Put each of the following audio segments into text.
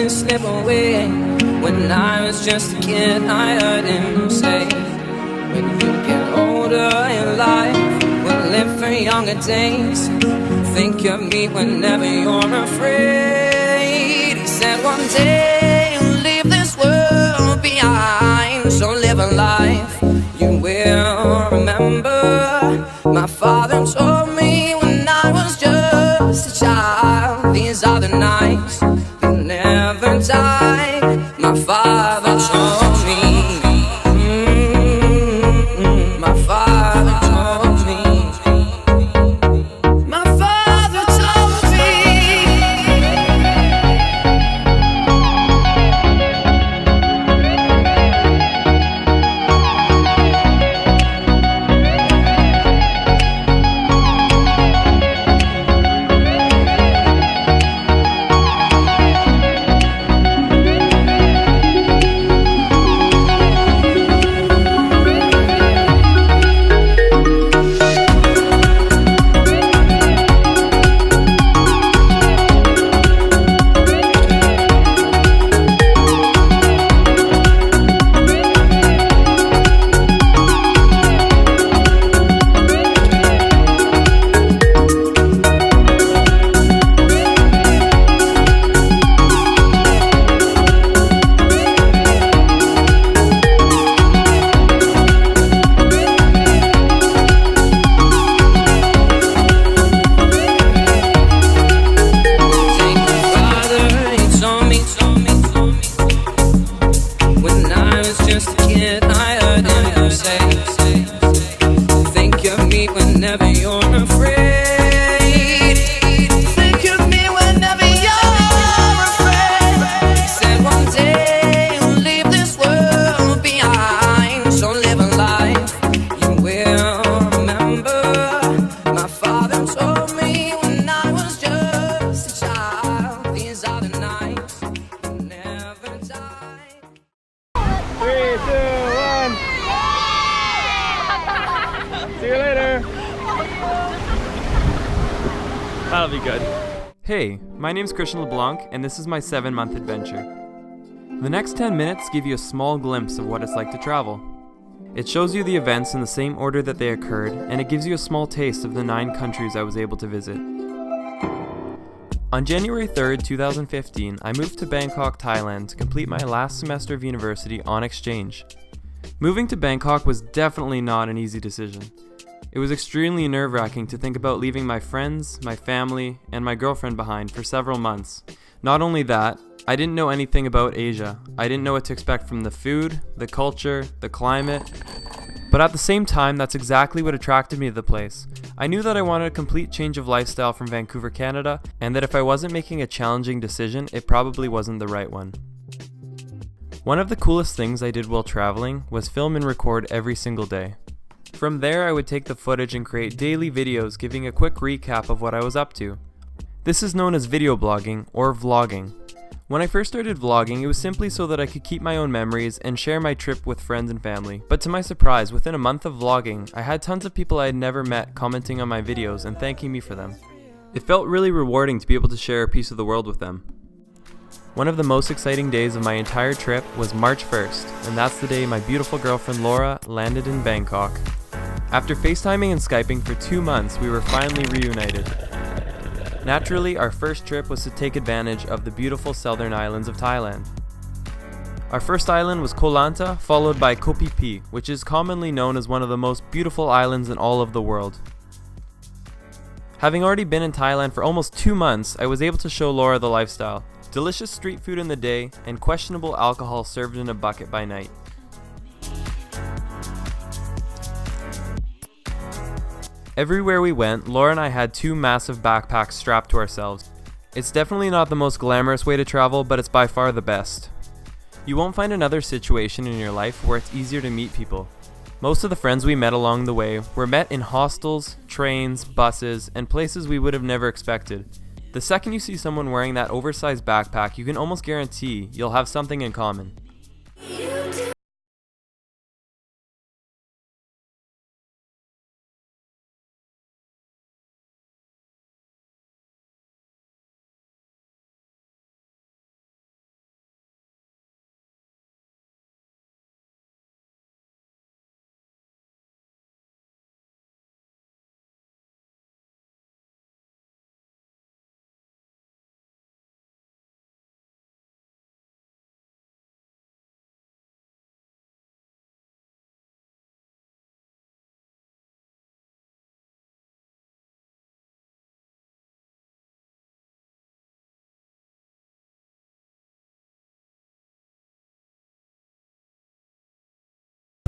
Slip away. When I was just a kid, I heard him say, when you get older in life, we'll live for younger days. Think of me whenever you're afraid. He said one day you'll leave this world behind, so live a life you will remember. My father told me when I was just a child, these are the nights never die. My father told me. My father told me. My father told me. Whenever you're afraid, think of me whenever you're afraid. He said one day you'll leave this world behind, so live a life you will remember. My father told me when I was just a child, these are the nights you never die. 3, 2, 1. See you later. That'll be good. Hey, my name's Christian LeBlanc, and this is my 7-month adventure. The next 10 minutes give you a small glimpse of what it's like to travel. It shows you the events in the same order that they occurred, and it gives you a small taste of the 9 countries I was able to visit. On January 3rd, 2015, I moved to Bangkok, Thailand to complete my last semester of university on exchange. Moving to Bangkok was definitely not an easy decision. It was extremely nerve-wracking to think about leaving my friends, my family, and my girlfriend behind for several months. Not only that, I didn't know anything about Asia. I didn't know what to expect from the food, the culture, the climate. But at the same time, that's exactly what attracted me to the place. I knew that I wanted a complete change of lifestyle from Vancouver, Canada, and that if I wasn't making a challenging decision, it probably wasn't the right one. One of the coolest things I did while traveling was film and record every single day. From there, I would take the footage and create daily videos giving a quick recap of what I was up to. This is known as video blogging or vlogging. When I first started vlogging, it was simply so that I could keep my own memories and share my trip with friends and family. But to my surprise, within a month of vlogging, I had tons of people I had never met commenting on my videos and thanking me for them. It felt really rewarding to be able to share a piece of the world with them. One of the most exciting days of my entire trip was March 1st, and that's the day my beautiful girlfriend Laura landed in Bangkok. After FaceTiming and Skyping for 2 months, we were finally reunited. Naturally, our first trip was to take advantage of the beautiful southern islands of Thailand. Our first island was Koh Lanta, followed by Koh Phi Phi, which is commonly known as one of the most beautiful islands in all of the world. Having already been in Thailand for almost 2 months, I was able to show Laura the lifestyle. Delicious street food in the day, and questionable alcohol served in a bucket by night. Everywhere we went, Laura and I had 2 massive backpacks strapped to ourselves. It's definitely not the most glamorous way to travel, but it's by far the best. You won't find another situation in your life where it's easier to meet people. Most of the friends we met along the way were met in hostels, trains, buses, and places we would have never expected. The second you see someone wearing that oversized backpack, you can almost guarantee you'll have something in common.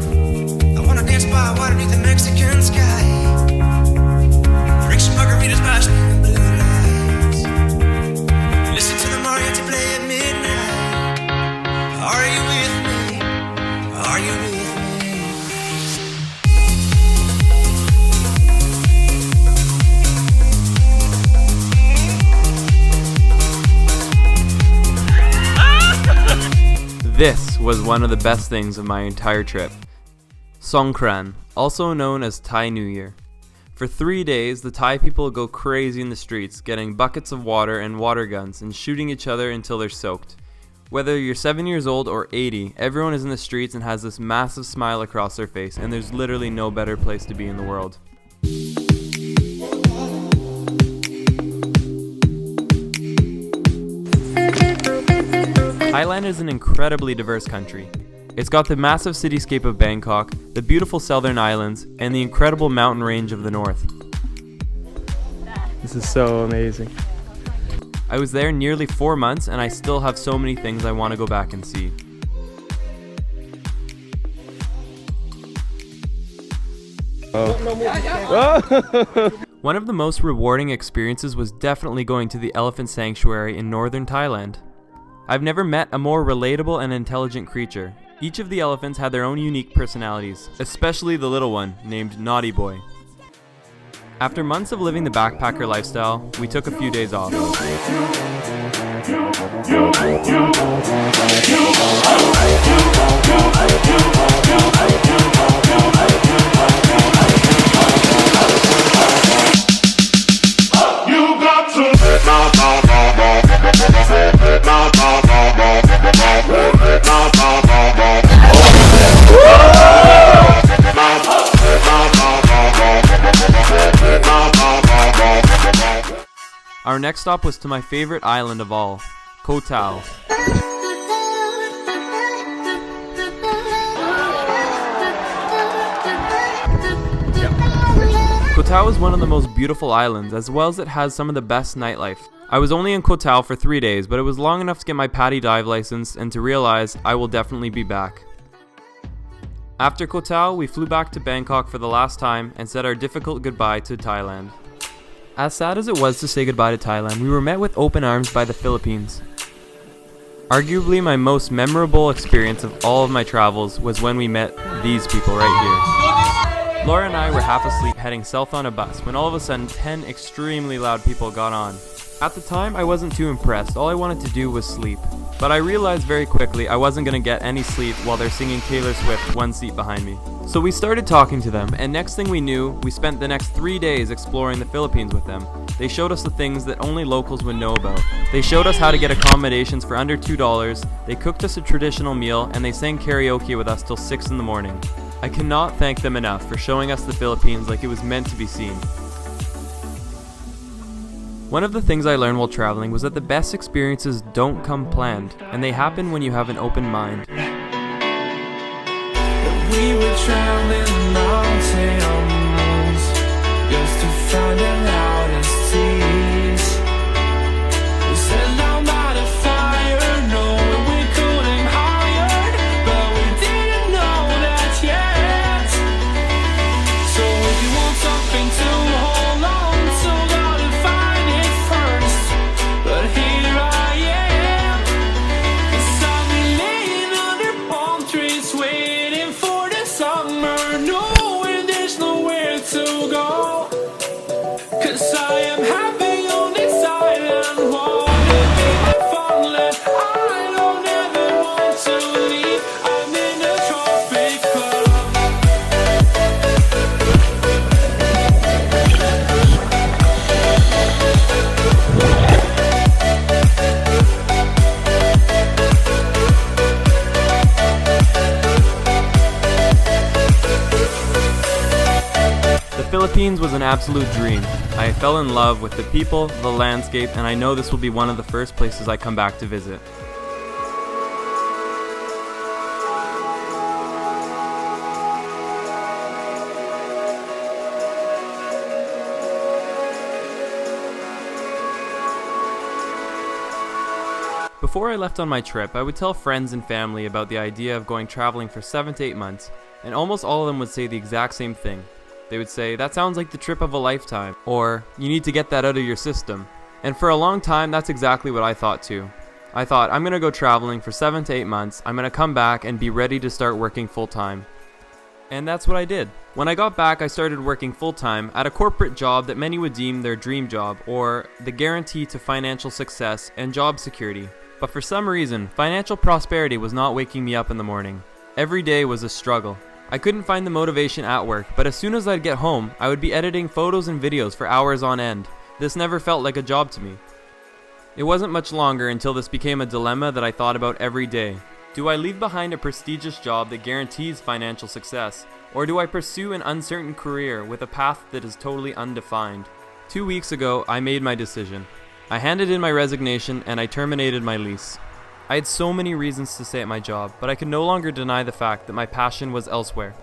I wanna dance by water beneath the Mexican sky. Drink some margaritas by swinging blue lights. Listen to the mariachi play at midnight. Are you with me? Are you with me? This was one of the best things of my entire trip. Songkran, also known as Thai New Year. For 3 days, the Thai people go crazy in the streets, getting buckets of water and water guns and shooting each other until they're soaked. Whether you're 7 years old or 80, everyone is in the streets and has this massive smile across their face, and there's literally no better place to be in the world. Thailand is an incredibly diverse country. It's got the massive cityscape of Bangkok, the beautiful southern islands, and the incredible mountain range of the north. This is so amazing. I was there nearly 4 months and I still have so many things I want to go back and see. One of the most rewarding experiences was definitely going to the elephant sanctuary in northern Thailand. I've never met a more relatable and intelligent creature. Each of the elephants had their own unique personalities, especially the little one, named Naughty Boy. After months of living the backpacker lifestyle, we took a few days off. Our next stop was to my favorite island of all, Koh Tao. Koh Tao is one of the most beautiful islands, as well as it has some of the best nightlife. I was only in Koh Tao for 3 days, but it was long enough to get my PADI dive license and to realize I will definitely be back. After Koh Tao, we flew back to Bangkok for the last time and said our difficult goodbye to Thailand. As sad as it was to say goodbye to Thailand, we were met with open arms by the Philippines. Arguably my most memorable experience of all of my travels was when we met these people right here. Laura and I were half asleep heading south on a bus when all of a sudden 10 extremely loud people got on. At the time, I wasn't too impressed. All I wanted to do was sleep. But I realized very quickly I wasn't going to get any sleep while they're singing Taylor Swift 1 seat behind me. So we started talking to them, and next thing we knew, we spent the next 3 days exploring the Philippines with them. They showed us the things that only locals would know about. They showed us how to get accommodations for under $2, they cooked us a traditional meal, and they sang karaoke with us till 6 in the morning. I cannot thank them enough for showing us the Philippines like it was meant to be seen. One of the things I learned while traveling was that the best experiences don't come planned, and they happen when you have an open mind. We were traveling mountains just to find the loudest tears. We set down by the fire, knowing we couldn't hide, but we didn't know that yet. So if you want something to Philippines was an absolute dream. I fell in love with the people, the landscape, and I know this will be one of the first places I come back to visit. Before I left on my trip, I would tell friends and family about the idea of going traveling for 7 to 8 months, and almost all of them would say the exact same thing. They would say, "That sounds like the trip of a lifetime," or "You need to get that out of your system." And for a long time, that's exactly what I thought too. I thought, I'm gonna go traveling for 7 to 8 months, I'm gonna come back and be ready to start working full time. And that's what I did. When I got back, I started working full time at a corporate job that many would deem their dream job, or the guarantee to financial success and job security. But for some reason, financial prosperity was not waking me up in the morning. Every day was a struggle. I couldn't find the motivation at work, but as soon as I'd get home, I would be editing photos and videos for hours on end. This never felt like a job to me. It wasn't much longer until this became a dilemma that I thought about every day. Do I leave behind a prestigious job that guarantees financial success, or do I pursue an uncertain career with a path that is totally undefined? 2 weeks ago, I made my decision. I handed in my resignation and I terminated my lease. I had so many reasons to stay at my job, but I could no longer deny the fact that my passion was elsewhere.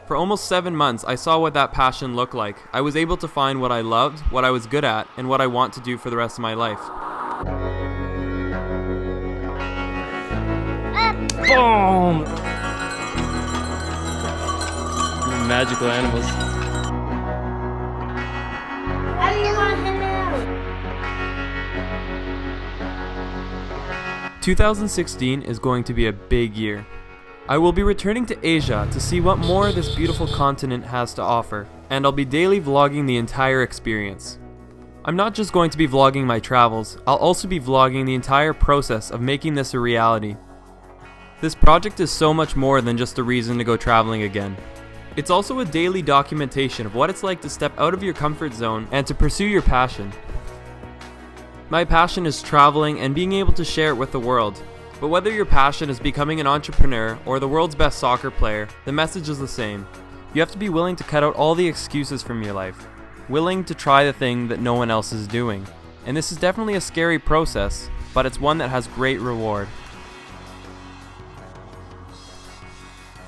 For almost 7 months, I saw what that passion looked like. I was able to find what I loved, what I was good at, and what I want to do for the rest of my life. Boom! Magical animals. 2016 is going to be a big year. I will be returning to Asia to see what more this beautiful continent has to offer, and I'll be daily vlogging the entire experience. I'm not just going to be vlogging my travels, I'll also be vlogging the entire process of making this a reality. This project is so much more than just a reason to go traveling again. It's also a daily documentation of what it's like to step out of your comfort zone and to pursue your passion. My passion is traveling and being able to share it with the world. But whether your passion is becoming an entrepreneur or the world's best soccer player, the message is the same. You have to be willing to cut out all the excuses from your life. Willing to try the thing that no one else is doing. And this is definitely a scary process, but it's one that has great reward.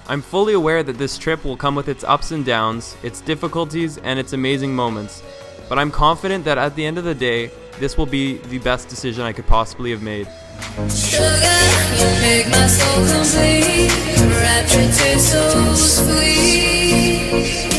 I'm fully aware that this trip will come with its ups and downs, its difficulties, and its amazing moments. But I'm confident that at the end of the day, this will be the best decision I could possibly have made. Sugar, you make my soul complete. Your rapture tastes so sweet.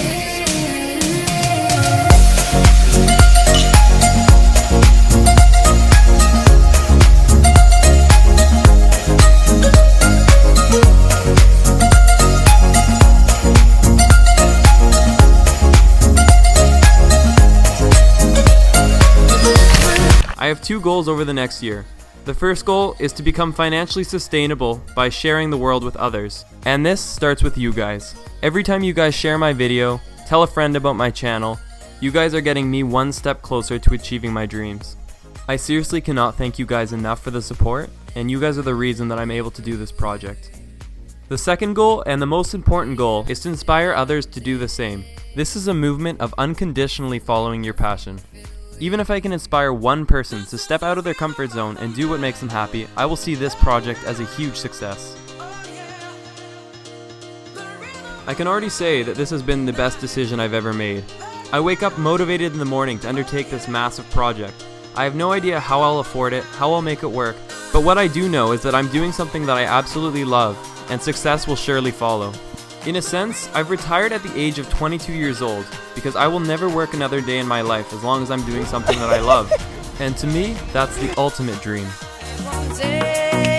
I have 2 goals over the next year. The first goal is to become financially sustainable by sharing the world with others. And this starts with you guys. Every time you guys share my video, tell a friend about my channel, you guys are getting me one step closer to achieving my dreams. I seriously cannot thank you guys enough for the support, and you guys are the reason that I'm able to do this project. The second goal, and the most important goal, is to inspire others to do the same. This is a movement of unconditionally following your passion. Even if I can inspire one person to step out of their comfort zone and do what makes them happy, I will see this project as a huge success. I can already say that this has been the best decision I've ever made. I wake up motivated in the morning to undertake this massive project. I have no idea how I'll afford it, how I'll make it work, but what I do know is that I'm doing something that I absolutely love, and success will surely follow. In a sense, I've retired at the age of 22 years old, because I will never work another day in my life as long as I'm doing something that I love. And to me, that's the ultimate dream. One day